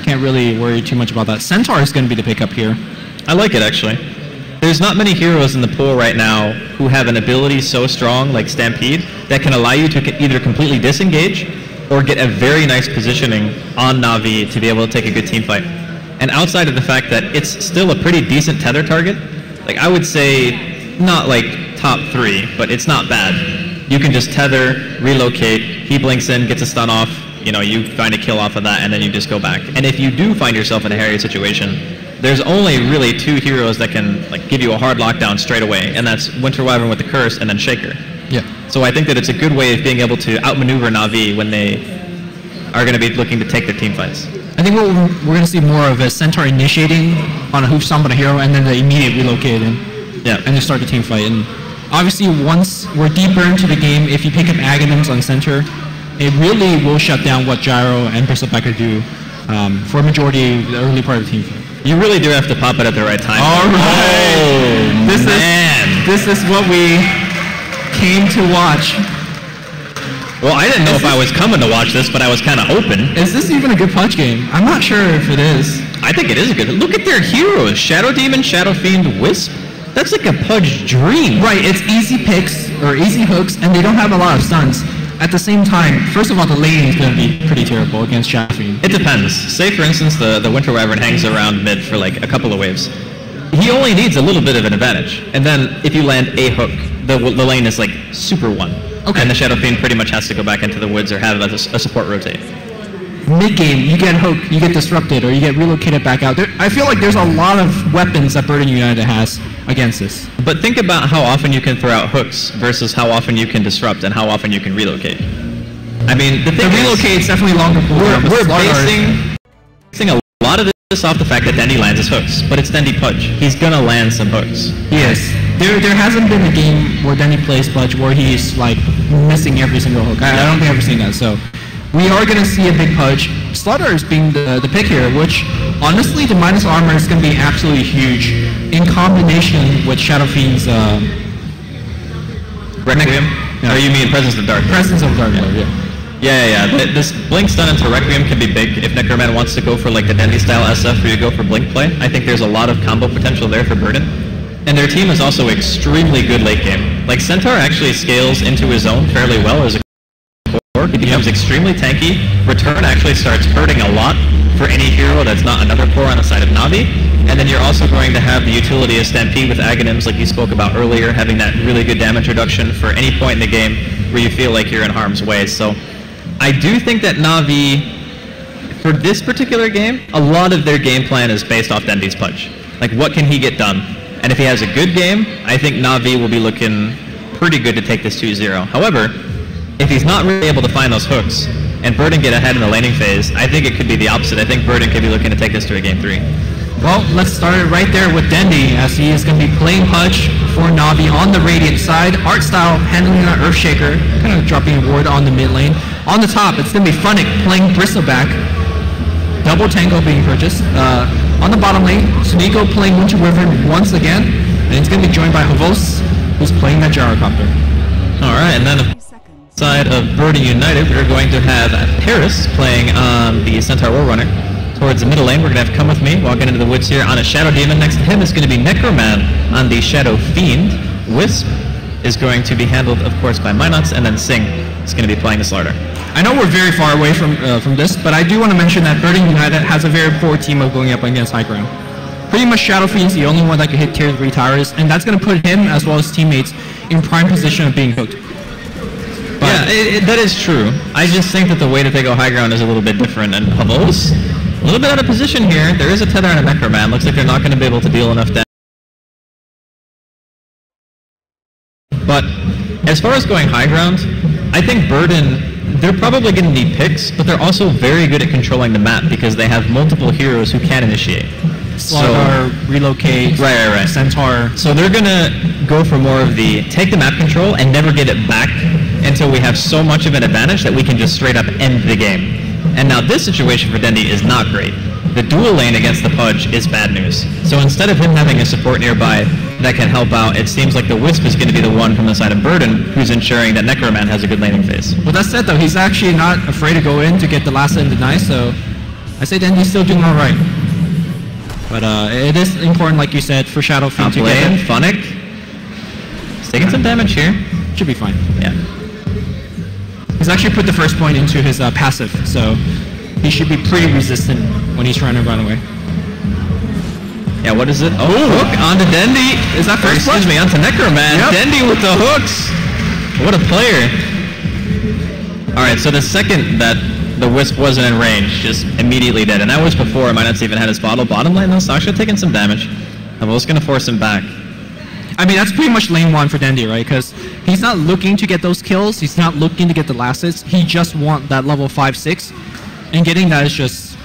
can't really worry too much about that. Centaur is going to be the pickup here. I like it, actually. There's not many heroes in the pool right now who have an ability so strong, like Stampede, that can allow you to either completely disengage or get a very nice positioning on Na'Vi to be able to take a good team fight. And outside of the fact that it's still a pretty decent tether target, like I would say not like top 3, but it's not bad. You can just tether, relocate, he blinks in, gets a stun off, you know, you find a kill off of that, and then you just go back. And if you do find yourself in a hairy situation, there's only really 2 heroes that can like give you a hard lockdown straight away, and that's Winter Wyvern with the Curse and then Shaker. Yeah. So I think that it's a good way of being able to outmaneuver Na'Vi when they are going to be looking to take their team fights. I think what we're going to see more of is Centaur initiating on a hoof stomp on a hero, and then the immediate relocating. Yeah. And just start the team fight. And obviously, once we're deeper into the game, if you pick up Aghanims on center, it really will shut down what Gyro and Bristlebacker do for a majority of the early part of the team fight. You really do have to pop it at the right time. All right. Oh, this is what we came to watch. Well, I didn't know if I was coming to watch this, but I was kind of hoping. Is this even a good Pudge game? I'm not sure if it is. I think it is a good. Look at their heroes: Shadow Demon, Shadow Fiend, Wisp. That's like a Pudge dream. Right. It's easy picks or easy hooks, and they don't have a lot of stuns. At the same time, first of all, the laning is going to be pretty terrible against Shadow Fiend. It depends. Say, for instance, the Winter Wyvern hangs around mid for like a couple of waves. He only needs a little bit of an advantage. And then if you land a hook, the lane is like super one. Okay. And the Shadow Fiend pretty much has to go back into the woods or have a support rotate. Mid-game, you get hooked, you get disrupted, or you get relocated back out. I feel like there's a lot of weapons that Burden United has against this. But think about how often you can throw out hooks versus how often you can disrupt and how often you can relocate. I mean, the relocate is definitely longer. We're basing a lot of this off the fact that Dendy lands his hooks, but it's Dendy Pudge. He's gonna land some hooks. Yes. There hasn't been a game where Dendy plays Pudge where he's like missing every single hook. I don't think I've ever seen that. So we are going to see a big Pudge. Slaughter is being the pick here, which honestly the minus armor is going to be absolutely huge in combination with Shadow Fiend's Requiem? Yeah. Or you mean Presence of Dark? Presence of Dark, yeah. Yeah. This Blink stun into Requiem can be big if Necroman wants to go for like the Dendy style SF where you go for Blink play. I think there's a lot of combo potential there for Burden. And their team is also extremely good late game. Like Centaur actually scales into his own fairly well as a core. He becomes extremely tanky. Return actually starts hurting a lot for any hero that's not another core on the side of Na'Vi. And then you're also going to have the utility of Stampede with Aghanims like you spoke about earlier, having that really good damage reduction for any point in the game where you feel like you're in harm's way. So I do think that Na'Vi, for this particular game, a lot of their game plan is based off Dendy's Pudge. Like, what can he get done? And if he has a good game, I think Na'Vi will be looking pretty good to take this 2-0. However, if he's not really able to find those hooks, and Burden get ahead in the laning phase, I think it could be the opposite. I think Burden could be looking to take this to a game 3. Well, let's start it right there with Dendy, as he is going to be playing Pudge for Na'Vi on the Radiant side. Art style, handling an Earthshaker, kind of dropping a ward on the mid lane. On the top, it's going to be Funnick playing Bristleback. Double Tango being purchased. On the bottom lane, Suniko playing Winter Wyvern once again, and it's going to be joined by Havos, who's playing that Gyrocopter. Alright, and then on the side of Burden United, we're going to have Paris playing on the Centaur Warrunner. Towards the middle lane, we're going to have Come With Me, walking into the woods here on a Shadow Demon. Next to him is going to be Necroman on the Shadow Fiend. Wisp is going to be handled, of course, by Minox, and then Sing is going to be playing the Slaughter. I know we're very far away from this, but I do want to mention that Burden United has a very poor team of going up against high ground. Pretty much Shadow Fiend's the only one that can hit tier 3 towers, and that's going to put him, as well as teammates, in prime position of being hooked. But yeah, that is true. I just think that the way that they go high ground is a little bit different, and Havos, a little bit out of position here. There is a tether and a Necroman. Looks like they're not going to be able to deal enough damage. But as far as going high ground, I think Burden, they're probably going to need picks, but they're also very good at controlling the map because they have multiple heroes who can initiate. Slaughter, relocate, right. Centaur. So they're going to go for more of the take the map control and never get it back until we have so much of an advantage that we can just straight up end the game. And now this situation for Dendy is not great. The dual lane against the Pudge is bad news. So instead of him having a support nearby that can help out, it seems like the Wisp is going to be the one from the side of Burden who's ensuring that Necroman has a good laning phase. Well, that said though, he's actually not afraid to go in to get the last hit and deny, so I say Dendy's still doing alright. But it is important, like you said, for Shadow Fiend to get in. Funnick. He's taking some damage here. Should be fine. Yeah. He's actually put the first point into his passive, so he should be pretty resistant when he's trying to run away. Yeah, what is it? Oh, hook onto Dendy. Is that first? Excuse me, onto Necroman. Yep. Dendy with the hooks. What a player. Alright, so the second that the Wisp wasn't in range, just immediately dead. And that was before Natus even had his bottle. Bottom lane though, Sasha taking some damage. I'm just going to force him back. I mean, that's pretty much lane 1 for Dendy, right? Because he's not looking to get those kills. He's not looking to get the last hits. He just wants that level 5-6. And getting that is just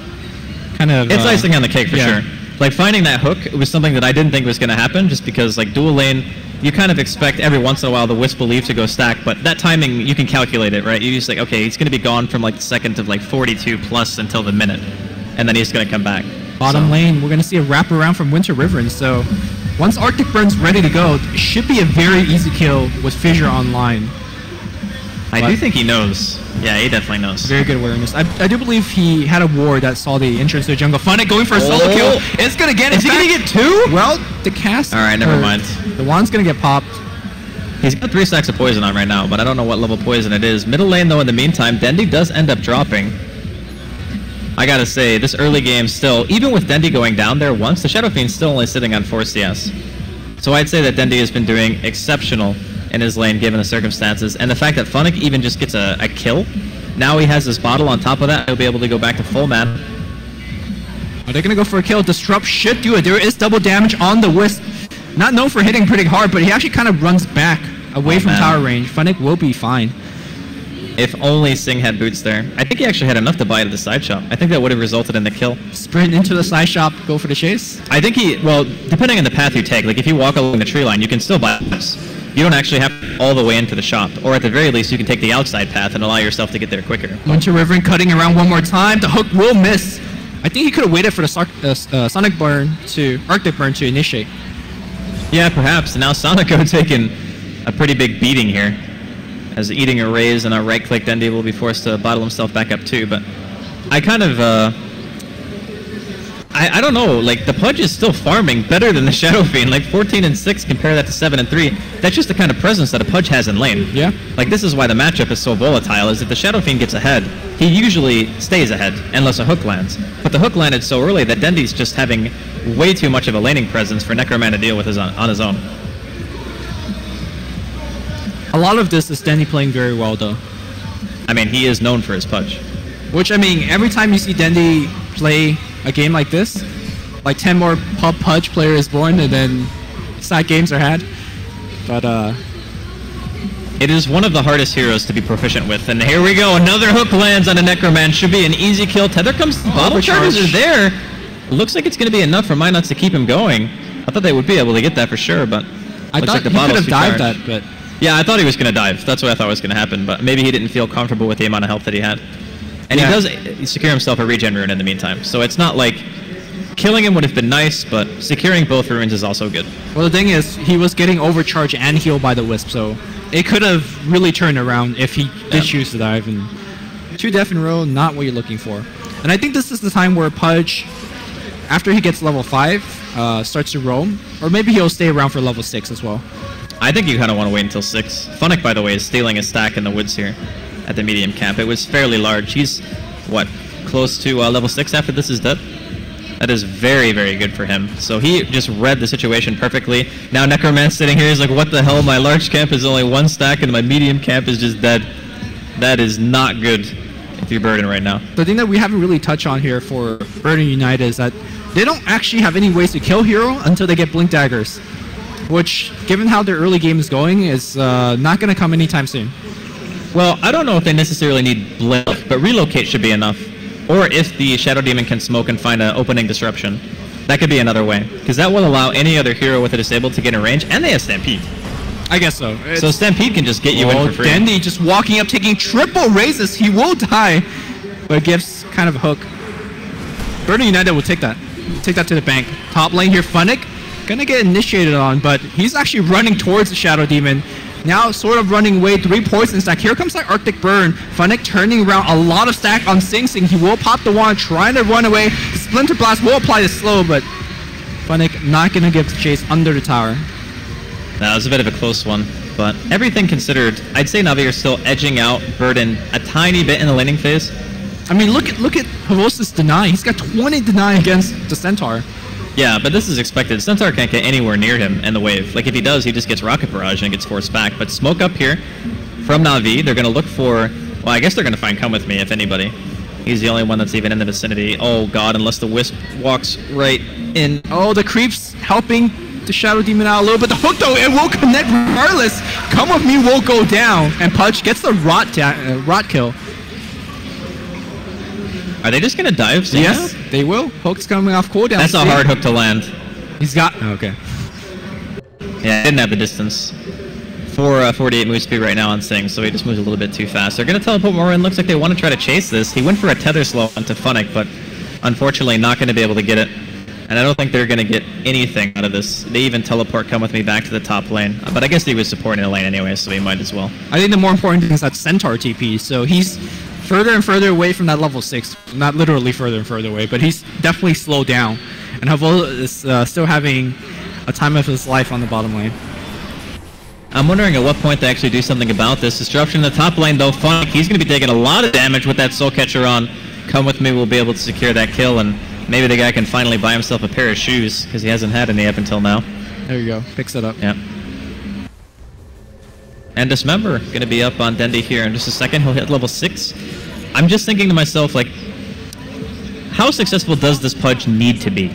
kind of... It's icing on the cake for sure. Like, finding that hook was something that I didn't think was going to happen, just because, like, dual lane, you kind of expect every once in a while the Wisp will leave to go stack, but that timing, you can calculate it, right? You just like, okay, he's going to be gone from, like, the second of, like, 42 plus until the minute, and then he's going to come back. Bottom lane, we're going to see a wraparound from Winter Wyvern, so once Arctic Burn's ready to go, it should be a very easy kill with Fissure online. I do think he knows. Yeah, he definitely knows. Very good awareness. I do believe he had a ward that saw the entrance to the jungle. Funnick going for a solo kill. It's going to get it. Is he going to get 2? Well, the cast... Alright, never mind. The wand's going to get popped. He's got 3 stacks of poison on right now, but I don't know what level poison it is. Middle lane, though, in the meantime, Dendy does end up dropping. I gotta say, this early game still, even with Dendy going down there once, the Shadow Fiend's still only sitting on 4 CS. So I'd say that Dendy has been doing exceptional in his lane given the circumstances, and the fact that Funnick even just gets a kill. Now he has his bottle on top of that, he'll be able to go back to full mana. Are they gonna go for a kill? Disrupt should do it. There is double damage on the Wisp. Not known for hitting pretty hard, but he actually kind of runs back away from tower range. Funnick will be fine. If only Singh had boots there. I think he actually had enough to buy to the side shop. I think that would have resulted in the kill. Sprint into the side shop, go for the chase? I think well, depending on the path you take, like if you walk along the tree line, you can still buy this. You don't actually have to go all the way into the shop. Or at the very least, you can take the outside path and allow yourself to get there quicker. Winter Wyvern cutting around one more time. The hook will miss. I think he could have waited for the Sonic Burn to Arctic Burn to initiate. Yeah, perhaps. Now Sonico taking a pretty big beating here. As eating a raise and a right-click, Dendy will be forced to bottle himself back up too. But I kind of... I don't know, like, the Pudge is still farming better than the Shadow Fiend. Like, 14 and 6, compare that to 7 and 3. That's just the kind of presence that a Pudge has in lane. Yeah. Like, this is why the matchup is so volatile, is if the Shadow Fiend gets ahead, he usually stays ahead, unless a hook lands. But the hook landed so early that Dendy's just having way too much of a laning presence for Necroman to deal with on his own. A lot of this is Dendy playing very well, though. I mean, he is known for his Pudge. Which, I mean, every time you see Dendy play a game like this, like 10 more Pudge player is born, and then side games are had. But, it is one of the hardest heroes to be proficient with. And here we go, another hook lands on a Necroman. Should be an easy kill. Tether comes, bottle charges are there. Looks like it's going to be enough for Minuts to keep him going. I thought they would be able to get that for sure, but I thought like the he could have dived that, but... Yeah, I thought he was going to dive. That's what I thought was going to happen, but maybe he didn't feel comfortable with the amount of health that he had. And he does secure himself a regen rune in the meantime, so it's not like killing him would have been nice, but securing both runes is also good. Well, the thing is, he was getting overcharged and healed by the Wisp, so it could have really turned around if he did choose to dive. And 2 death in a row, not what you're looking for. And I think this is the time where Pudge, after he gets level 5, starts to roam, or maybe he'll stay around for level 6 as well. I think you kind of want to wait until 6. Funnick, by the way, is stealing a stack in the woods here at the medium camp. It was fairly large. He's, what, close to level 6 after this is dead? That is very, very good for him. So he just read the situation perfectly. Now Necroman's sitting here, he's like, what the hell? My large camp is only 1 stack and my medium camp is just dead. That is not good if you're Burden right now. The thing that we haven't really touched on here for Burden United is that they don't actually have any ways to kill Hero until they get Blink Daggers. Which, given how their early game is going, is not going to come anytime soon. Well, I don't know if they necessarily need Blink, but Relocate should be enough. Or if the Shadow Demon can smoke and find an opening disruption, that could be another way. Because that will allow any other hero with a disabled to get in range, and they have Stampede. I guess so. So Stampede can just get you in for free. Dendy just walking up, taking triple raises. He will die, but gives kind of a hook. Burden United will take that. Take that to the bank. Top lane here, Funnick. Gonna get initiated on, but he's actually running towards the Shadow Demon. Now sort of running away, 3 poison stack. Here comes that Arctic Burn. Funnick turning around, a lot of stack on Sing Sing. He will pop the wand, trying to run away. Splinter Blast will apply the slow, but Funnick not going to give chase under the tower. That was a bit of a close one, but everything considered, I'd say Navi are still edging out Burden a tiny bit in the laning phase. I mean, look at Havosa's deny. He's got 20 deny against the Centaur. Yeah, but this is expected. Centaur can't get anywhere near him in the wave. Like, if he does, he just gets Rocket Barrage and gets forced back. But smoke up here from Navi. They're going to look for... Well, I guess they're going to find Come With Me, if anybody. He's the only one that's even in the vicinity. Oh, God, unless the Wisp walks right in. Oh, the creeps helping the Shadow Demon out a little bit. The hook, though, it will connect regardless. Come With Me will go down. And Pudge gets the rot kill. Are they just going to dive? Yes, they will. Hook's coming off cooldown. That's a hard hook to land. He's got... Okay. Yeah, didn't have the distance. 48 move speed right now on Sing, so he just moves a little bit too fast. They're going to teleport more in. Looks like they want to try to chase this. He went for a tether slow onto Funnick, but unfortunately not going to be able to get it. And I don't think they're going to get anything out of this. They even teleport Come With Me back to the top lane. But I guess he was supporting the lane anyway, so he might as well. I think the more important thing is that Centaur TP, so he's further and further away from that level 6. Not literally further and further away, but he's definitely slowed down. And Havola is still having a time of his life on the bottom lane. I'm wondering at what point they actually do something about this. Disruption in the top lane, though. Funnick, he's going to be taking a lot of damage with that Soul Catcher on. Come With Me will be able to secure that kill, and maybe the guy can finally buy himself a pair of shoes, because he hasn't had any up until now. There you go. Picks it up. Yeah. And Dismember going to be up on Dendi here in just a second. He'll hit level 6. I'm just thinking to myself, like, how successful does this Pudge need to be?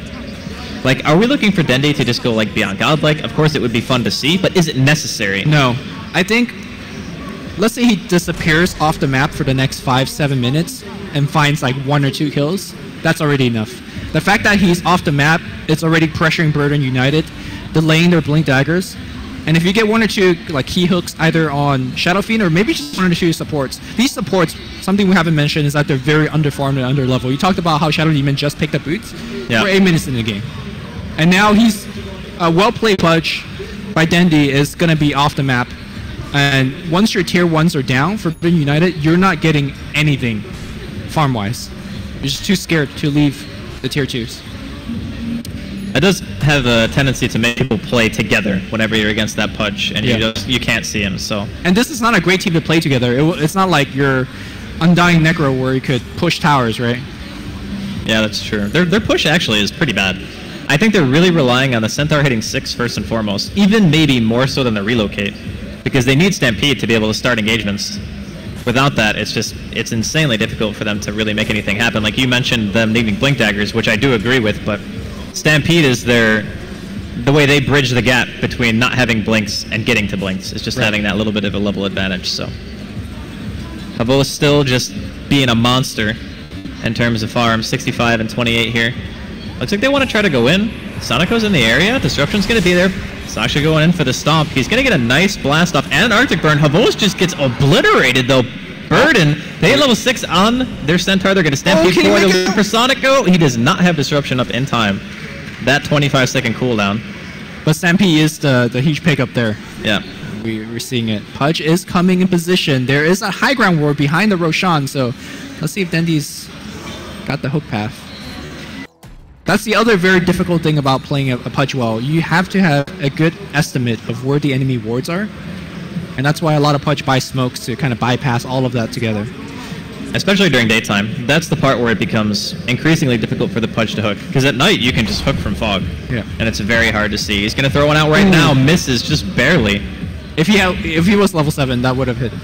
Like, are we looking for Dendi to just go, like, beyond godlike? Of course, it would be fun to see, but is it necessary? No. I think, let's say he disappears off the map for the next 5-7 minutes and finds, like, 1 or 2 kills. That's already enough. The fact that he's off the map, it's already pressuring Burden United, delaying their Blink Daggers. And if you get 1 or 2 like key hooks either on Shadow Fiend or maybe just 1 or 2 supports, these supports, something we haven't mentioned is that they're very underfarmed and underlevel. You talked about how Shadow Demon just picked up boots. Yeah. We're 8 minutes in the game. And now he's a well-played Pudge by Dendi is going to be off the map. And once your tier 1s are down for Burden United, you're not getting anything farm-wise. You're just too scared to leave the tier 2s. It does have a tendency to make people play together whenever you're against that Pudge, and you can't see him. So. And this is not a great team to play together. It's not like your Undying Necro where you could push towers, right? Yeah, that's true. Their push actually is pretty bad. I think they're really relying on the Centaur hitting 6 first and foremost, even maybe more so than the relocate, because they need Stampede to be able to start engagements. Without that, it's insanely difficult for them to really make anything happen. Like you mentioned them needing Blink Daggers, which I do agree with, but Stampede is the way they bridge the gap between not having blinks and getting to blinks. It's just having that little bit of a level advantage. So Havola's still just being a monster in terms of farm. 65 and 28 here. Looks like they want to try to go in. Sonico's in the area. Disruption's going to be there. Sasha going in for the stomp. He's going to get a nice blast off and an Arctic Burn. Havola just gets obliterated though. Burden, they hit level 6 on their Centaur. They're going to Stampede forward for Sonico. He does not have Disruption up in time. That 25-second cooldown. But Stampede is the huge pickup there. Yeah. We're seeing it. Pudge is coming in position. There is a high ground ward behind the Roshan, so let's see if Dendi's got the hook path. That's the other very difficult thing about playing a Pudge well. You have to have a good estimate of where the enemy wards are. And that's why a lot of Pudge buy smokes to kind of bypass all of that together. Especially during daytime. That's the part where it becomes increasingly difficult for the Pudge to hook. Because at night, you can just hook from fog. Yeah. And it's very hard to see. He's going to throw one out right now. Misses just barely. If he was level 7, that would have hit him.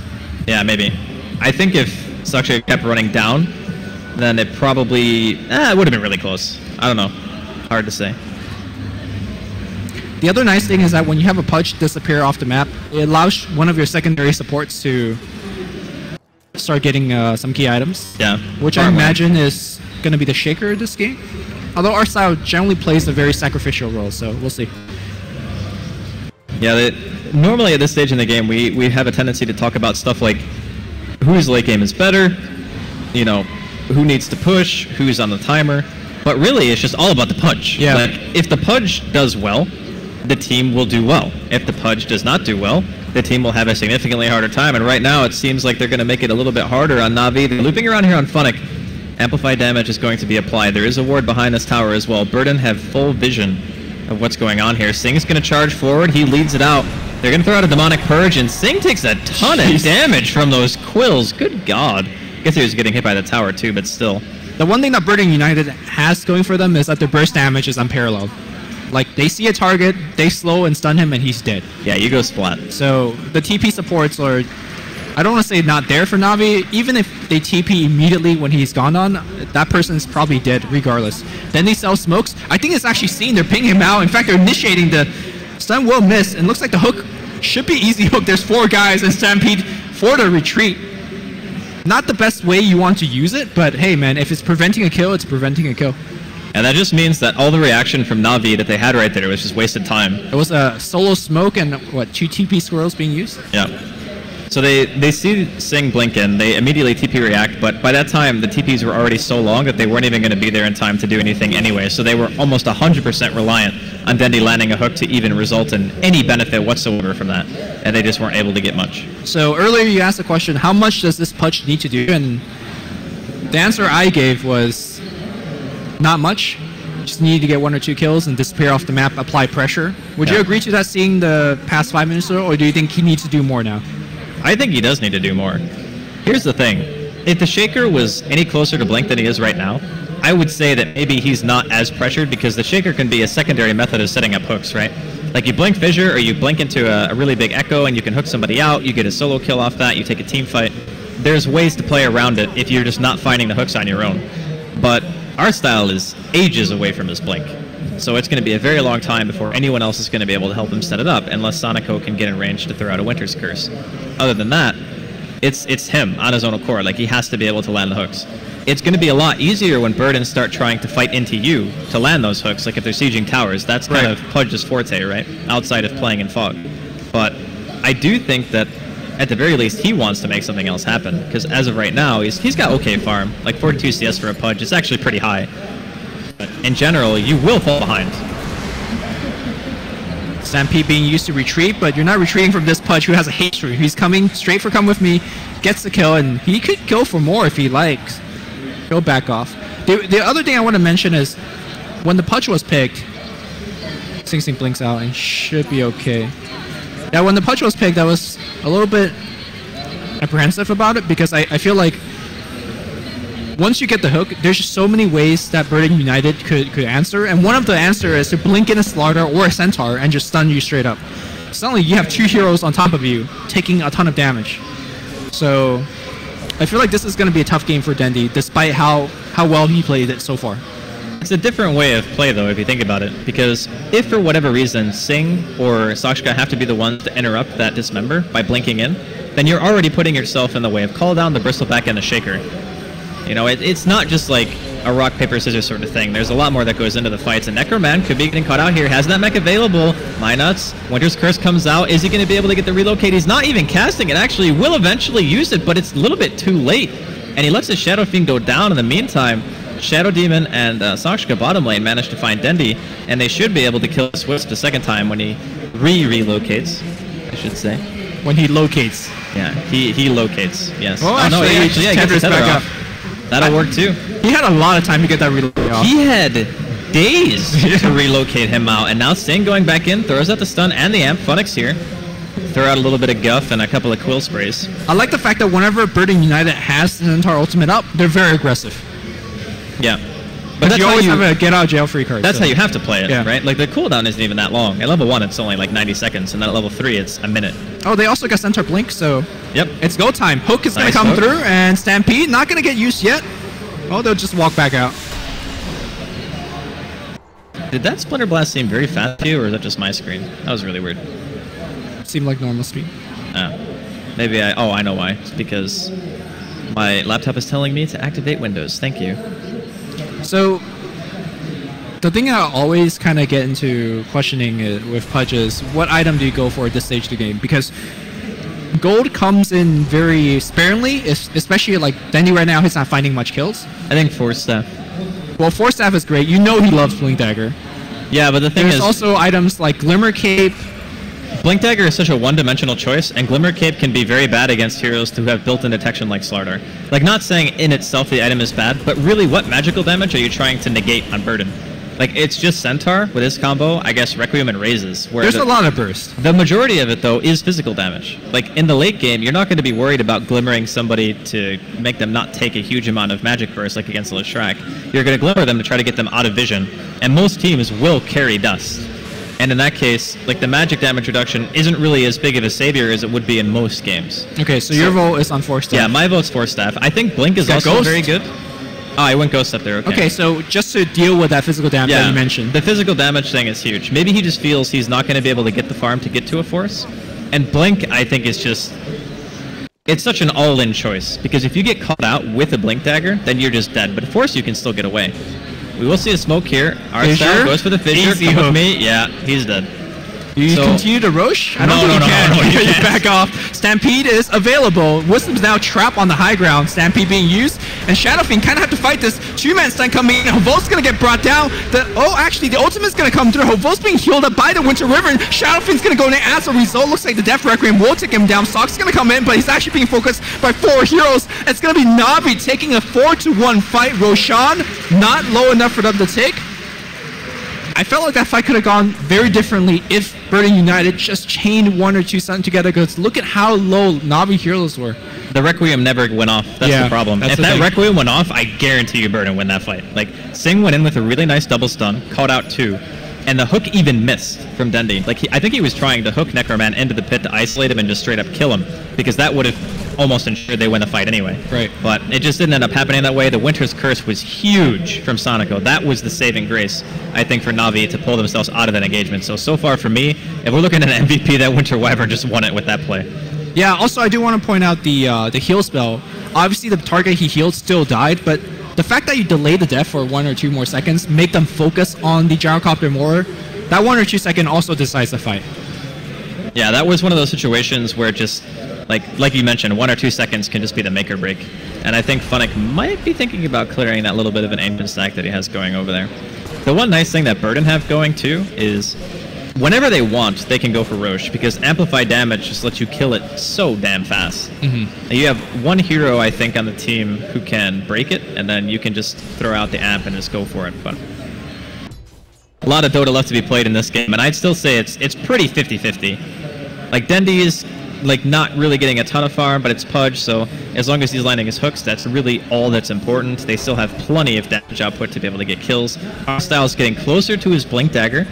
Yeah, maybe. I think if Saksha kept running down, then it probably... it would have been really close. I don't know. Hard to say. The other nice thing is that when you have a Pudge disappear off the map, it allows one of your secondary supports to start getting some key items. Yeah. Which I imagine is going to be the Shaker this game. Although our style generally plays a very sacrificial role, so we'll see. Yeah, normally at this stage in the game, we have a tendency to talk about stuff like whose late game is better, you know, who needs to push, who's on the timer. But really, it's just all about the Pudge. Yeah. Like, if the Pudge does well, the team will do well. If the Pudge does not do well, the team will have a significantly harder time. And right now, it seems like they're going to make it a little bit harder on Na'Vi. They're looping around here on Funnick. Amplified damage is going to be applied. There is a ward behind this tower as well. Burden have full vision of what's going on here. Sing's going to charge forward. He leads it out. They're going to throw out a Demonic Purge, and Sing takes a ton of damage from those quills. Good God. I guess he was getting hit by the tower too, but still. The one thing that Burden United has going for them is that their burst damage is unparalleled. Like, they see a target, they slow and stun him, and he's dead. Yeah, you go splat. So, the TP supports are, I don't want to say not there for Na'Vi. Even if they TP immediately when he's gone on, that person's probably dead regardless. Then they sell smokes. I think it's actually seen. They're pinging him out. In fact, they're initiating the stun will miss, and looks like the hook should be easy hook. There's 4 guys and Stampede for the retreat. Not the best way you want to use it, but hey man, if it's preventing a kill, it's preventing a kill. And that just means that all the reaction from Na'Vi that they had right there was just wasted time. It was a solo smoke and, what, 2 TP squirrels being used? Yeah. So they see Sing blink in, they immediately TP react, but by that time the TPs were already so long that they weren't even going to be there in time to do anything anyway. So they were almost 100% reliant on Dendi landing a hook to even result in any benefit whatsoever from that. And they just weren't able to get much. So earlier you asked the question, how much does this Pudge need to do? And the answer I gave was not much. Just need to get 1 or 2 kills and disappear off the map, apply pressure. Would you agree to that seeing the past 5 minutes or do you think he needs to do more now? I think he does need to do more. Here's the thing. If the Shaker was any closer to Blink than he is right now, I would say that maybe he's not as pressured because the Shaker can be a secondary method of setting up hooks, right? Like you blink Fissure or you blink into a really big Echo and you can hook somebody out, you get a solo kill off that, you take a team fight. There's ways to play around it if you're just not finding the hooks on your own. But our style is ages away from his blink. So it's going to be a very long time before anyone else is going to be able to help him set it up, unless Sonico can get in range to throw out a Winter's Curse. Other than that, it's him on his own accord. Like, he has to be able to land the hooks. It's going to be a lot easier when Burdens start trying to fight into you to land those hooks, like if they're sieging towers. That's kind of Pudge's forte, right? Outside of playing in Fog. But I do think that, at the very least, he wants to make something else happen, because as of right now, he's got okay farm. Like, 42 CS for a Pudge is actually pretty high. But in general, you will fall behind. Stampede being used to retreat, but you're not retreating from this Pudge who has a hate streak. He's coming straight for come with me, gets the kill, and he could go for more if he likes. He'll back off. The other thing I want to mention is, when the Pudge was picked, Sing Sing blinks out and should be okay. Yeah, when the Pudge was picked, I was a little bit apprehensive about it because I feel like once you get the hook, there's just so many ways that Burden United could answer, and one of the answers is to blink in a Slaughter or a Centaur and just stun you straight up. Suddenly you have 2 heroes on top of you taking a ton of damage. So I feel like this is going to be a tough game for Dendi, despite how well he played it so far. It's a different way of play, though, if you think about it, because if for whatever reason Sing or Sakshka have to be the ones to interrupt that dismember by blinking in, then you're already putting yourself in the way of Call Down, the Bristleback, and the Shaker. You know, it's not just like a rock, paper, scissors sort of thing. There's a lot more that goes into the fights, and Necroman could be getting caught out here. Has that mech available. My nuts. Winter's Curse comes out. Is he going to be able to get the relocate? He's not even casting it. Actually, will eventually use it, but it's a little bit too late. And he lets the Shadow Fiend go down in the meantime. Shadow Demon and Sakshka bottom lane managed to find Dendi, and they should be able to kill Swift a second time when he relocates, I should say. When he locates. Yeah, he locates, yes. Oh, no, he gets his back off. That'll work too. He had a lot of time to get that relocate off. He had days to relocate him out, and now Sting going back in, throws out the stun and the amp. Funnick's here. Throw out a little bit of guff and a couple of quill sprays. I like the fact that whenever Burden United has the Centaur ultimate up, they're very aggressive. Yeah. But you always have a get out of jail free card. That's how you have to play it, right? Like, the cooldown isn't even that long. At level 1, it's only like 90 seconds, and then at level 3, it's a minute. Oh, they also got Centaur Blink, so yep, it's go time. Hook is going to come through, and Stampede not going to get used yet. Oh, they'll just walk back out. Did that Splinter Blast seem very fast to you, or is that just my screen? That was really weird. Seemed like normal speed. Maybe I know why. It's because my laptop is telling me to activate Windows. Thank you. So, the thing I always kind of get into questioning with Pudge is, what item do you go for at this stage of the game? Because gold comes in very sparingly, especially like Dendi right now, he's not finding much kills. I think Force Staff. Well, Force Staff is great. You know he loves Blink Dagger. Yeah, but the thing There's also items like Glimmer Cape, Blink Dagger is such a one-dimensional choice, and Glimmer Cape can be very bad against heroes who have built-in detection like Slardar. Like, not saying in itself the item is bad, but really what magical damage are you trying to negate on Burden? Like, it's just Centaur with his combo, I guess Requiem and Raises. There's a lot of burst. The majority of it, though, is physical damage. Like, in the late game, you're not going to be worried about glimmering somebody to make them not take a huge amount of magic burst, like against Leshrac. You're going to glimmer them to try to get them out of vision, and most teams will carry Dust. And in that case, like, the magic damage reduction isn't really as big of a savior as it would be in most games. Okay, so your vote is on Force Staff. Yeah, my vote's Force Staff. I think Blink is also Ghost? very good. Oh, I went Ghost up there, okay. Okay, so just to deal with that physical damage that you mentioned. The physical damage thing is huge. Maybe he just feels he's not going to be able to get the farm to get to a Force. And Blink, I think, is just... It's such an all-in choice, because if you get caught out with a Blink Dagger, then you're just dead. But Force, you can still get away. We will see a smoke here. Arstyle goes for the fissure. Easy Come hook. with me. Yeah, he's dead. Do you continue to Roche? I don't think you can. You back off. Stampede is available. Wisdom's now trapped on the high ground. Stampede being used. And Shadow Fiend kind of have to fight this two-man stun coming in. Hovol's going to get brought down. Actually, the ultimate's going to come through. Hovol's being healed up by the Winter River. And Shadow Fiend's going to go in as a result. Looks like the Death Requiem will take him down. Sock's going to come in, but he's actually being focused by 4 heroes. It's going to be Navi taking a 4-1 fight. Roshan not low enough for them to take. I felt like that fight could have gone very differently if Burden United just chained 1 or 2 stuns together, because look at how low Navi heroes were. The Requiem never went off. That's the problem. If that Requiem went off, I guarantee you Burden win that fight. Like, Singh went in with a really nice double stun, caught out 2, and the hook even missed from Dendi. Like, I think he was trying to hook Necroman into the pit to isolate him and just straight up kill him, because that would have almost ensured they win the fight anyway. Right. But it just didn't end up happening that way. The Winter's Curse was huge from Sonico. That was the saving grace, I think, for Navi to pull themselves out of that engagement. So far for me, if we're looking at an MVP, that Winter Wyvern just won it with that play. Yeah, also I do want to point out the heal spell. Obviously the target he healed still died, but the fact that you delay the death for 1 or 2 more seconds, make them focus on the Gyrocopter more, that 1 or 2 second also decides the fight. Yeah, that was one of those situations where just, like you mentioned, 1 or 2 seconds can just be the make or break. And I think Funnick might be thinking about clearing that little bit of an ancient stack that he has going over there. The one nice thing that Burden have going too is whenever they want, they can go for Roche, because amplified damage just lets you kill it so damn fast. Mm-hmm. You have 1 hero, I think, on the team who can break it, and then you can just throw out the amp and just go for it. But a lot of Dota left to be played in this game, and I'd still say it's pretty 50-50. Like, Dendi is like not really getting a ton of farm, but it's Pudge, so as long as he's landing his hooks, that's really all that's important. They still have plenty of damage output to be able to get kills. Arstyle's getting closer to his Blink Dagger,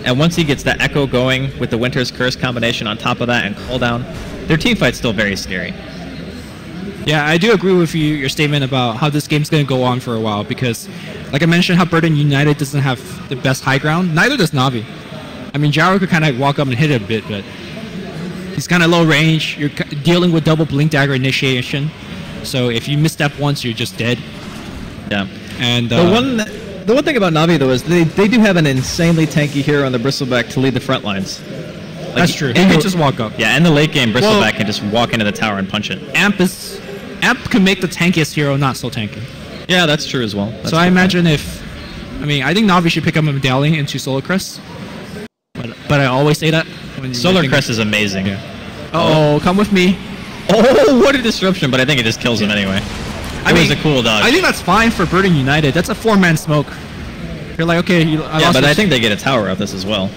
and once he gets that Echo going with the Winter's Curse combination on top of that and cooldown, their teamfight's still very scary. Yeah, I do agree with your statement about how this game's going to go on for a while, because, like I mentioned, how Burden United doesn't have the best high ground. Neither does Navi. I mean, Gyro could kind of walk up and hit it a bit, but he's kind of low range. You're dealing with double Blink Dagger initiation, so if you misstep once, you're just dead. Yeah. And the one thing about Navi, though, is they do have an insanely tanky hero on the Bristleback to lead the front lines. Like, that's true. He can just walk up. Yeah, in the late game, Bristleback can just walk into the tower and punch it. Amp can make the tankiest hero not so tanky. Yeah, that's true as well. That's so I imagine I think Navi should pick up a medallion into Solar Crest. But I always say that. Solar Crest is amazing. Yeah. Uh-oh, come with me. Oh, what a disruption, but I think it just kills him anyway. It was a cool dodge. I think that's fine for Burden United. That's a 4-man smoke. You're like, okay. Yeah, but I think they get a tower out of this as well.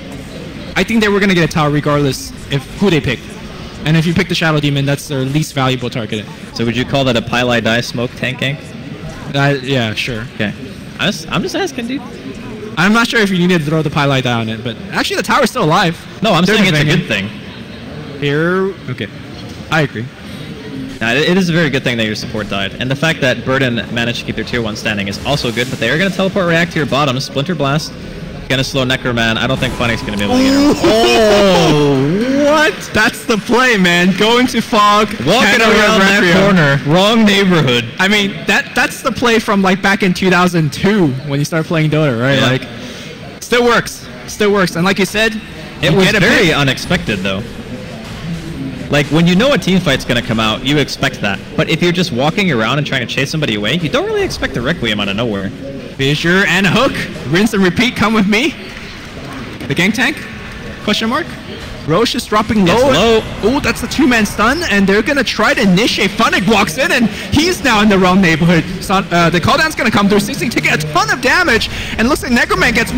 I think they were going to get a tower regardless of who they pick. And if you pick the Shadow Demon, that's their least valuable target. So would you call that a Pili Die smoke tank gank? Yeah, sure. Okay. I'm just asking, dude. I'm not sure if you needed to throw the Pili Die on it, but actually the tower's still alive. No, I'm saying it's a good thing. Here, okay. I agree. It is a very good thing that your support died. And the fact that Burden managed to keep their tier 1 standing is also good, but they are going to teleport react to your bottom. Splinter Blast. Going to slow Necroman. I don't think Funnick's going to be able to get her. Oh, what? That's the play, man. Going to Fog. Walking around that corner. Wrong neighborhood. I mean, that's the play from like back in 2002 when you started playing Dota, right? Yeah. Like, still works. Still works. And like you said, it was very unexpected, though. Like, when you know a team fight's going to come out, you expect that. But if you're just walking around and trying to chase somebody away, you don't really expect a Requiem out of nowhere. Fissure and a hook. Rinse and repeat. Come with me. The gank tank? Question mark? Roche is dropping low. Oh, that's a two-man stun, and they're going to try to initiate. Funnick walks in, and he's now in the wrong neighborhood. So, the cooldown's going to come through. Sing taking a ton of damage, and looks like Necroman gets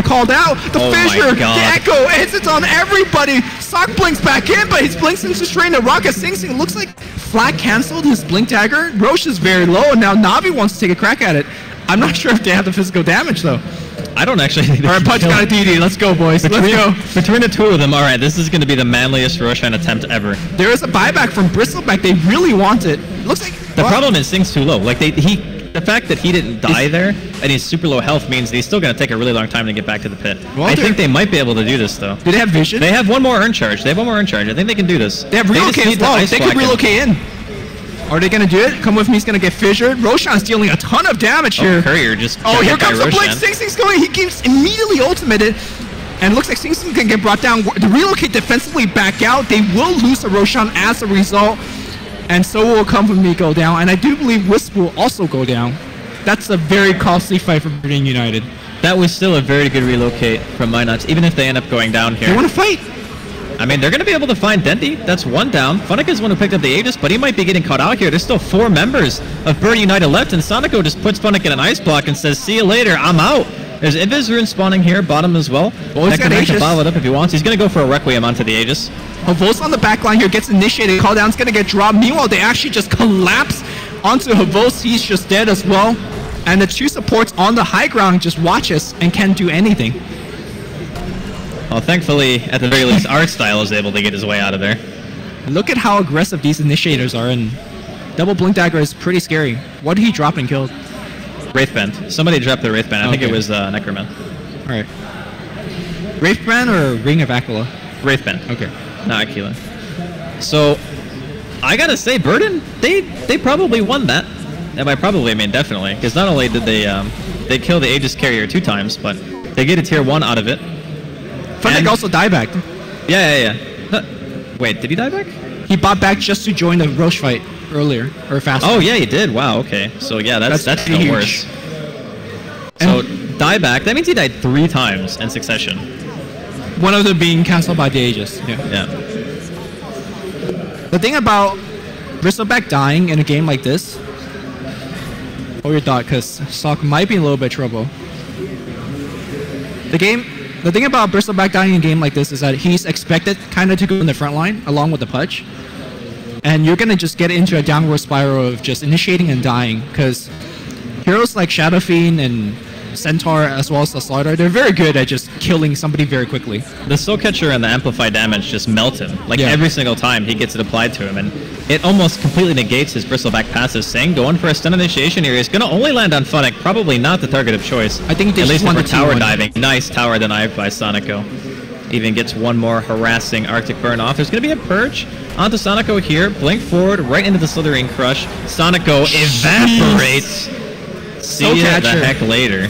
called out. The Fissure, the Echo, hits it on everybody. Sock blinks back in, but his blinks into straight to Rocket. Sing looks like flat canceled his Blink Dagger. Roche is very low, and now Navi wants to take a crack at it. I'm not sure if they have the physical damage, though. I don't actually think Alright, Punch got a DD. Let's go, boys. Let's go. Between the two of them, alright, this is going to be the manliest Roshan attempt ever. There is a buyback from Bristleback. They really want it. Looks like... The problem is Sing's too low. Like, the fact that he didn't die there, and he's super low health, means that he's still going to take a really long time to get back to the pit. Well, I think they might be able to do this, though. Do they have vision? They have one more Earn Charge. I think they can do this. They have relocate as well. They can relocate in. Are they going to do it? Come with me, he's going to get fissured. Roshan's dealing a ton of damage here. Courier just... Oh, here comes the Blink. Sing going. He keeps immediately ultimated. And looks like Sing can get brought down. The relocate defensively back out. They will lose to Roshan as a result. And so will Come With Me go down. And I do believe Wisp will also go down. That's a very costly fight for Burden United. That was still a very good relocate from Minox, even if they end up going down here. They want to fight. I mean, they're going to be able to find Dendy. That's one down. Funnick is the one who picked up the Aegis, but he might be getting caught out here. There's still 4 members of Burden United left, and Sonico just puts Funnick in an ice block and says, see you later, I'm out. There's Invis Rune spawning here, bottom as well. Well, he's got Aegis. Follow it up if he wants. He's going to go for a Requiem onto the Aegis. Havos on the back line here gets initiated. Calldown's going to get dropped. Meanwhile, they actually just collapse onto Havos. He's just dead as well. And the 2 supports on the high ground just watch us and can't do anything. Well, thankfully, at the very least, Artstyle is able to get his way out of there. Look at how aggressive these initiators are, and double Blink Dagger is pretty scary. What did he drop and kill? Wraithband. Somebody dropped the Wraithband. I think it was Necroman. Alright. Wraithband or Ring of Aquila? Wraithband. Okay. Not Aquila. So, I gotta say, Burden, they probably won that. And by probably, I mean definitely. Because not only did they kill the Aegis Carrier 2 times, but they get a tier 1 out of it. Funnick also diebacked. Yeah. Wait, did he dieback? He bought back just to join the Roche fight earlier, or faster. Oh yeah, he did. Wow, okay. So yeah, that's even worse. So dieback, that means he died 3 times in succession. One of them being cancelled by the Aegis. Yeah. The thing about Bristleback dying in a game like this, hold your thought, because Sock might be in a little bit of trouble. The thing about Bristleback dying in a game like this is that he's expected kind of to go in the front line along with the Pudge. And you're going to just get into a downward spiral of just initiating and dying, because heroes like Shadow Fiend and Centaur as well as the Slaughter, they're very good at just killing somebody very quickly. The Soul Catcher and the Amplified damage just melt him. Like every single time he gets it applied to him, and it almost completely negates his Bristleback passive. Saying going for a stun initiation here is going to only land on Funnick, probably not the target of choice. I think they at least want for tower diving. Nice tower denied by Sonico. Even gets one more harassing Arctic burn off. There's going to be a purge onto Sonico here. Blink forward right into the Slithering Crush. Sonico evaporates. See you the heck later.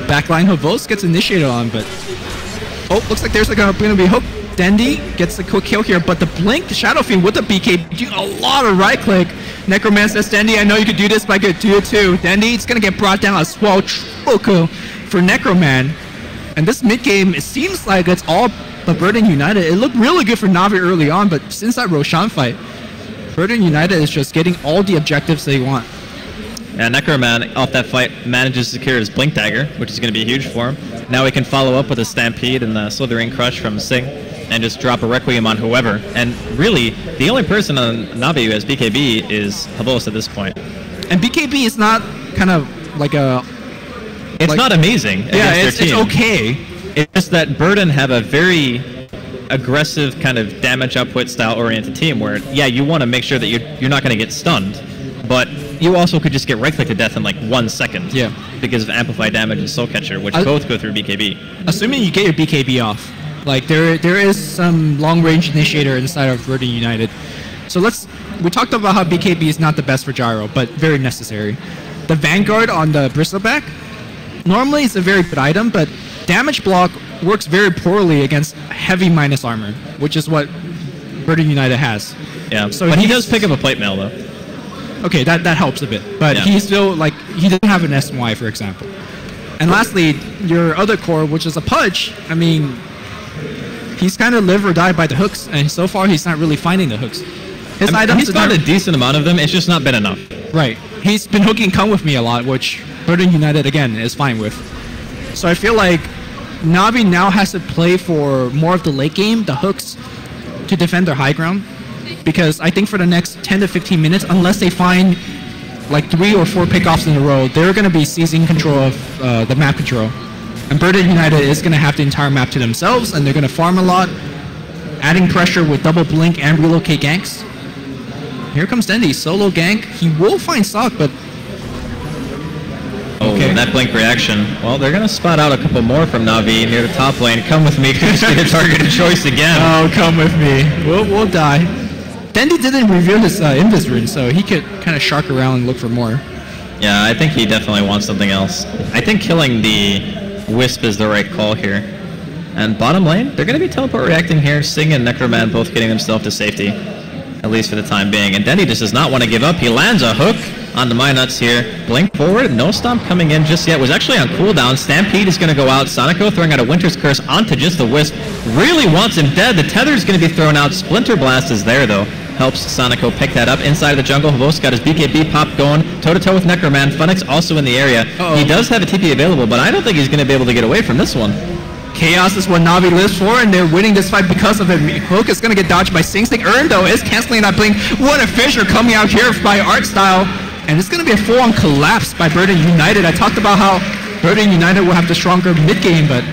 Backline Havos gets initiated on, but looks like there's going to be a hook. Dendy gets the quick kill here, but the Blink, the Shadow Fiend with the BK, doing a lot of right click. Necroman says, Dendy, I know you could do this, but I could do it too. Dendy, it's going to get brought down as well. Triple kill for Necroman. And this mid game, it seems like it's all but Burden United. It looked really good for Navi early on, but since that Roshan fight, Burden United is just getting all the objectives they want. Yeah, Necroman off that fight manages to secure his Blink Dagger, which is going to be huge for him. Now he can follow up with a Stampede and the Slithering Crush from Sing and just drop a Requiem on whoever. And really, the only person on Navi who has BKB is Havos at this point. And BKB is not kind of like a... It's not amazing. Yeah, it's okay. It's just that Burden have a very aggressive kind of damage output style oriented team where, yeah, you want to make sure that you're not going to get stunned, but you also could just get right-click to death in like 1 second. Yeah. Because of Amplified Damage and Soul Catcher, which both go through BKB. Assuming you get your BKB off. Like, there is some long-range initiator inside of Burden United. So we talked about how BKB is not the best for Gyro, but very necessary. The Vanguard on the Bristleback, normally it's a very good item, but damage block works very poorly against heavy minus armor, which is what Burden United has. Yeah, so but he does pick up a plate mail, though. Okay, that helps a bit, but he's still, like, he doesn't have an SY, for example. And lastly, your other core, which is a Pudge, I mean, he's kind of live or die by the hooks, and so far he's not really finding the hooks. His items he's found a decent amount of them, it's just not been enough. Right. He's been hooking Come With Me a lot, which Burden United, again, is fine with. So I feel like Navi now has to play for more of the late game, the hooks, to defend their high ground. Because I think for the next 10 to 15 minutes, unless they find like 3 or 4 pickoffs in a row, they're going to be seizing control of the map control. And Burden United is going to have the entire map to themselves, and they're going to farm a lot, adding pressure with double blink and relocate ganks. Here comes Dendy, solo gank. He will find Sock, but... Okay. That blink reaction. Well, they're going to spot out a couple more from Navi near the top lane. Come with me, could just get a targeted choice again. Oh, come with me. We'll die. Dendy didn't reveal his invis rune, so he could kind of shark around and look for more. Yeah, I think he definitely wants something else. I think killing the Wisp is the right call here. And bottom lane, they're going to be teleport reacting here. Sing and Necroman both getting themselves to safety, at least for the time being. And Dendy just does not want to give up. He lands a hook onto my nuts here. Blink forward, no stomp coming in just yet. Was actually on cooldown. Stampede is going to go out. Sonico throwing out a Winter's Curse onto just the Wisp. Really wants him dead. The tether is going to be thrown out. Splinter Blast is there though. Helps Sonico pick that up inside of the jungle. Havos got his BKB pop going. Toe-to-toe with Necroman. Funix also in the area. He does have a TP available, but I don't think he's going to be able to get away from this one. Chaos is what Navi lives for, and they're winning this fight because of it. Hook is going to get dodged by Sing Sing. Earn, though, is canceling that blink. What a fissure coming out here by Artstyle. And it's going to be a full-on collapse by Burden United. I talked about how Burden United will have the stronger mid-game, but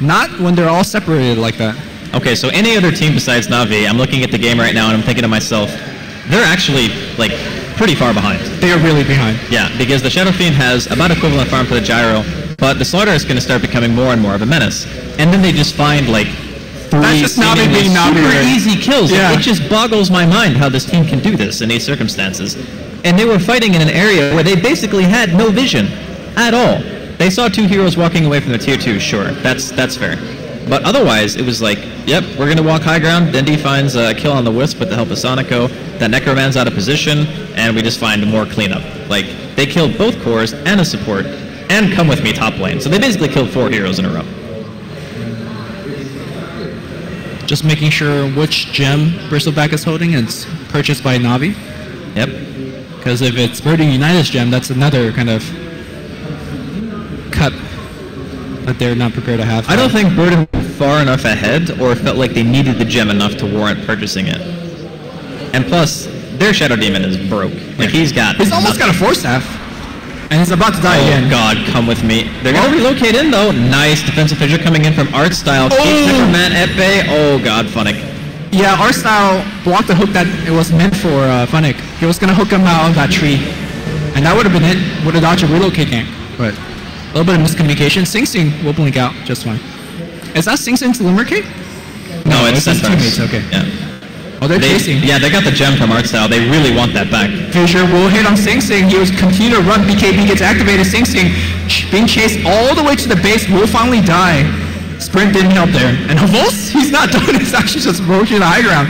not when they're all separated like that. Okay, so any other team besides Navi, I'm looking at the game right now and I'm thinking to myself, they're actually, like, pretty far behind. They are really behind. Yeah, because the Shadow Fiend has about equivalent farm for the Gyro, but the Slaughter is going to start becoming more and more of a menace. And then they just find, like, 3 super easy kills. Yeah. It just boggles my mind how this team can do this in these circumstances. And they were fighting in an area where they basically had no vision at all. They saw 2 heroes walking away from the tier 2, sure, that's fair. But otherwise, it was like, yep, we're going to walk high ground. Dendy finds a kill on the Wisp with the help of Sonico. That Necroman's out of position, and we just find more cleanup. Like, they killed both cores and a support, and Come With Me top lane. So they basically killed 4 heroes in a row. Just making sure which gem Bristleback is holding, and it's purchased by Navi. Yep. Because if it's Burden United's gem, that's another kind of cut that they're not prepared to have. I don't think Burden went far enough ahead or felt like they needed the gem enough to warrant purchasing it. And plus, their Shadow Demon is broke. Like, he's almost got a Force Staff. And he's about to die again. Oh god, come with me. They're going to relocate in though. Nice defensive fissure coming in from Artstyle. Keeps Necroman at bay. Oh god, Funnick. Yeah, Artstyle blocked the hook that it was meant for Funnick. He was going to hook him out of that tree. And that would have been it. Would have dodged a relocate gank. But a little bit of miscommunication. Sing Sing will blink out just fine. Is that Sing Sing's Limerick? No, it's his teammates. Okay. Yeah. Oh, they're chasing. Yeah, they got the gem from Artstyle. They really want that back. Fissure will hit on Sing Sing. He was continue to run. BKB gets activated. Sing Sing being chased all the way to the base. Will finally die. Sprint didn't help there. And Havos, he's not done. He's actually just roaching the high ground.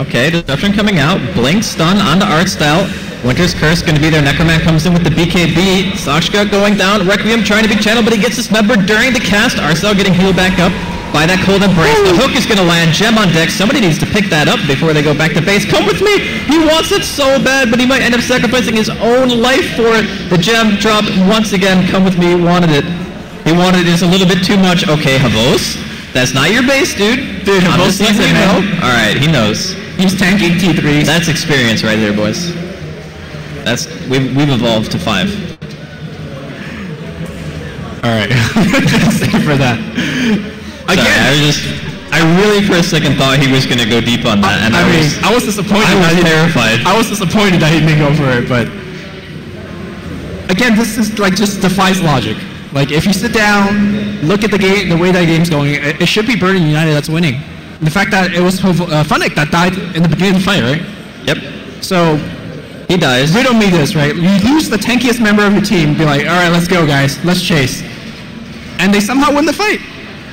Okay, disruption coming out. Blink stun onto Artstyle. Winter's Curse going to be there. Necroman comes in with the BKB. Sakshka going down. Requiem trying to be channeled, but he gets dismembered during the cast. Artstyle getting healed back up by that cold embrace. The hook is going to land. Gem on deck. Somebody needs to pick that up before they go back to base. Come with me. He wants it so bad, but he might end up sacrificing his own life for it. The gem dropped once again. Come with me. He wanted it. He wanted it just a little bit too much. Okay, Havos. That's not your base, dude. Dude, Havos needs it, man. Alright, he knows. He's tanking T3s. That's experience right there, boys. We've evolved to 5. Alright. Save for that. Again, I really for a second thought he was gonna go deep on that, and I was disappointed. I was terrified. I was disappointed that he didn't go for it, but again, this is like just defies logic. Like, if you sit down, look at the game, the way that game's going, it should be Burden United that's winning. The fact that it was Funnick that died in the beginning of the fight, right? Yep. So he dies. Riddle me this, right? You lose the tankiest member of your team, be like, all right, let's go, guys, let's chase, and they somehow win the fight.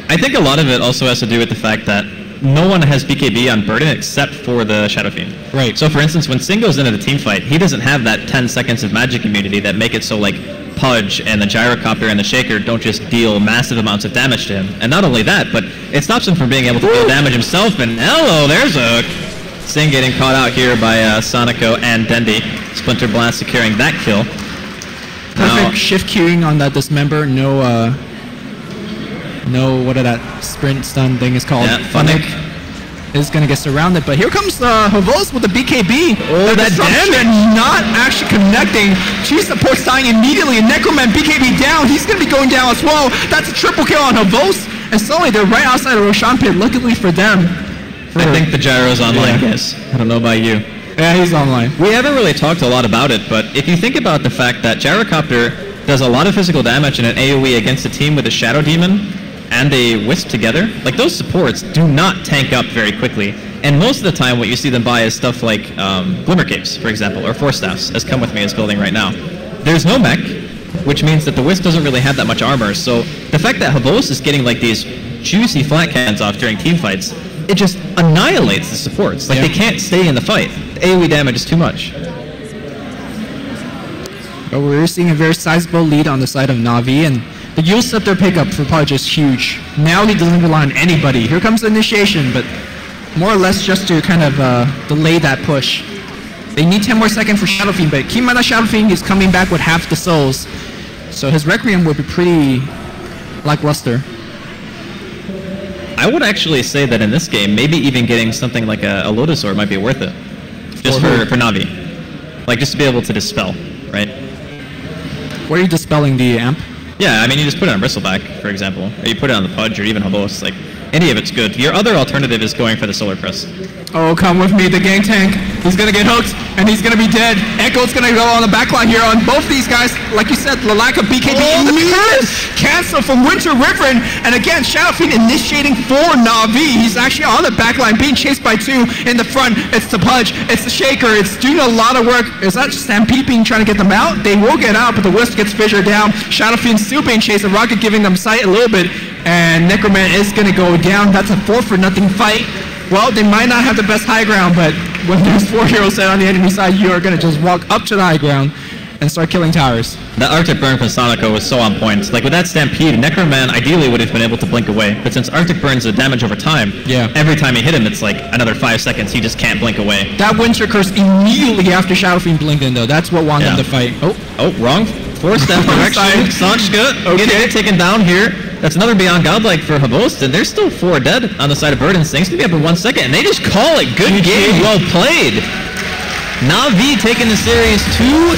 I think a lot of it also has to do with the fact that no one has BKB on Burden except for the Shadow Fiend. Right. So for instance, when Sing goes into the team fight, he doesn't have that 10 seconds of magic immunity that make it so like Pudge and the gyrocopter and the shaker don't just deal massive amounts of damage to him. And not only that, but it stops him from being able to deal damage himself. And hello, there's a Sing getting caught out here by Sonico and Dendi. Splinter Blast securing that kill. Perfect shift queuing on that dismember. No, what that sprint stun thing is called. Yeah, Funnick is going to get surrounded, but here comes Havos with the BKB. Oh, that damage! Not actually connecting. Two supports dying immediately, and Necroman BKB down. He's going to be going down as well. That's a triple kill on Havos, and suddenly they're right outside of Roshan Pit. Luckily for them. I think the gyro's online, guys. I don't know about you. Yeah, he's online. We haven't really talked a lot about it, but if you think about the fact that Gyrocopter does a lot of physical damage in an AoE against a team with a Shadow Demon and a Wisp together, like those supports do not tank up very quickly. And most of the time what you see them buy is stuff like Glimmer Caves, for example, or Force Staffs, as Come With Me is building right now. There's no mech, which means that the Wisp doesn't really have that much armor, so the fact that Havos is getting like these juicy flat cans off during team fights, it just annihilates the supports. Like, they can't stay in the fight. The AoE damage is too much. But we're seeing a very sizable lead on the side of Na'Vi, and the Yule Scepter pickup for Pudge is huge. Now he doesn't rely on anybody. Here comes the initiation, but more or less just to kind of delay that push. They need 10 more seconds for Shadow Fiend, but keep in mind that Shadow Fiend is coming back with half the souls. So his Requiem will be pretty lackluster. I would actually say that in this game, maybe even getting something like a Lotus Orb might be worth it. Just for Na'Vi. Like, just to be able to dispel, right? Where are you dispelling the amp? Yeah, I mean, you just put it on Bristleback, for example. Or you put it on the Pudge, or even Havos. Like, any of it's good. Your other alternative is going for the Solar Press. Oh, come with me, the gang tank. He's gonna get hooked, and he's gonna be dead. Echo's gonna go on the backline here on both these guys. Like you said, the lack of BKB in the curve. Cancel from Winter River, and again, Shadow Fiend initiating for Na'Vi. He's actually on the backline, being chased by two in the front. It's the Pudge, it's the Shaker. It's doing a lot of work. Is that Stampede being trying to get them out? They will get out, but the Wisp gets fissured down. Shadow Fiend still being chased. The Rocket giving them sight a little bit, and Necroman is gonna go down. That's a 4-for-0 fight. Well, they might not have the best high ground, but when there's 4 heroes set on the enemy side, you are going to just walk up to the high ground and start killing towers. The Arctic Burn from Sonico was so on point. Like, with that Stampede, Necroman ideally would have been able to blink away, but since Arctic Burn's a damage over time, every time you hit him, it's like another 5 seconds, he just can't blink away. That Winter Curse immediately after Shadow Fiend blinked in, though. That's what won them the fight. Oh, wrong. Force Staff direction. Sanchka getting taken down here. That's another Beyond Godlike for Havos, and there's still 4 dead on the side of Bird and Sting's gonna be up in 1 second, and they just call it. Good game, well played. Na'Vi taking the series 2-0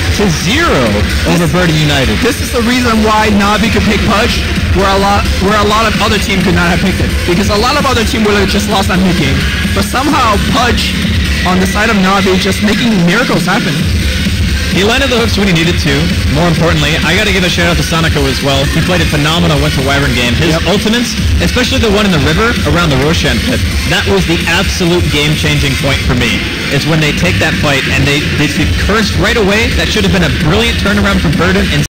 over Bird and United. This is the reason why Na'Vi could pick Pudge, where a lot of other teams could not have picked it, because a lot of other teams would have just lost that mid game. But somehow Pudge on the side of Na'Vi just making miracles happen. He landed the hooks when he needed to. More importantly, I got to give a shout out to Sonico as well. He played a phenomenal Winter Wyvern game. His ultimates, especially the one in the river around the Roshan pit, that was the absolute game-changing point for me. Is when they take that fight and they cursed right away. That should have been a brilliant turnaround from Burden. And